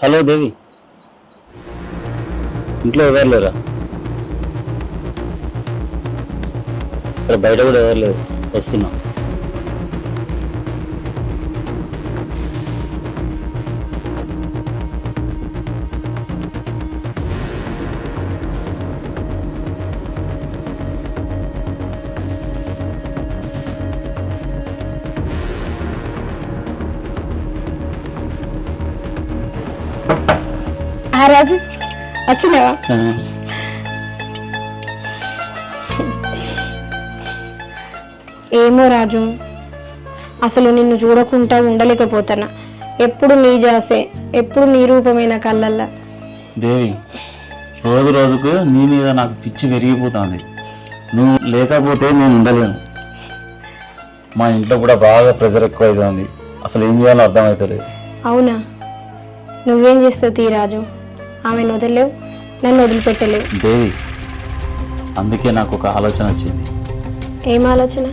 Hello దేవి, ఇంట్లో ఎవరు లేరా? ఇక్కడ బయట కూడా ఎవరు లేరు, వస్తున్నా. రాజు వచ్చినావా? ఏమో రాజు, అసలు నిన్ను చూడకుండా ఉండలేకపోతానా. ఎప్పుడు నీ జాసే, ఎప్పుడు నీ రూపమైన కళ్ళల్లా. దేవి, రోజు రోజుకు నీ మీద నాకు పిచ్చి పెరిగిపోతుంది. నువ్వు లేకపోతే నేను ఉండలేను. మా ఇంట్లో కూడా బాగా ప్రెజర్ ఎక్కువ అవుతుంది. అసలు ఏం చేయాలో అర్థమవుతలేదు. అవునా? నువ్వేం చేస్తావు తీ రాజు, ఆమెను వదిలేవు, నన్ను వదిలిపెట్టలేవు. దేవి, అందుకే నాకు ఒక ఆలోచన వచ్చింది. ఏం ఆలోచన?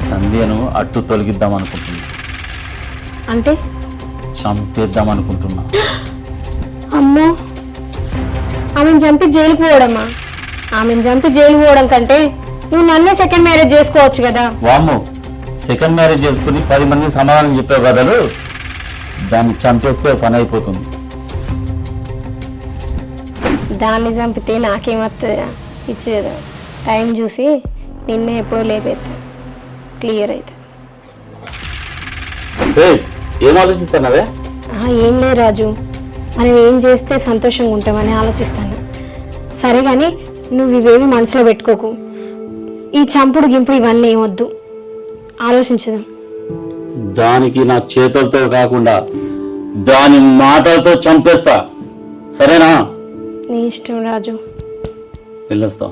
సంధ్యను అట్టు తొలగిద్దాం అనుకుంటున్నా. అంటే? చంపేద్దాం అనుకుంటున్నా. అమ్మో, ఆమెను చంపి జైలుకు పోవడమా? ఆమెను చంపి జైలు పోవడం కంటే నువ్వు నన్నే సెకండ్ మ్యారేజ్ చేసుకోవచ్చు కదా. వామ్మో, సెకండ్ మ్యారేజ్ చేసుకుని 10 మంది సమాధానం చెప్పే బదులు దాన్ని చంపేస్తే పని అయిపోతుంది. దాన్ని చంపితే నాకేమవుతుందిరా? ఇచ్చేదా టైం చూసి నిన్నే ఎప్పుడో లేపేస్తా, క్లియర్ అవుతుంది. ఏం ఆలోచిస్తున్నావే? ఏం లేదు రాజు, మనం ఏం చేస్తే సంతోషంగా ఉంటామని ఆలోచిస్తాను. సరే కానీ నువ్వు ఇవేమి మనసులో పెట్టుకోకు. ఈ చంపుడు గింపుడు ఇవన్నీ ఏమొద్దు, ఆలోచించుదాం. దానికి నా చేతులతో కాకుండా దాని మాటలతో చంపేస్తా, సరేనా? నీ ఇష్టం రాజు. వెళ్ళొస్తా.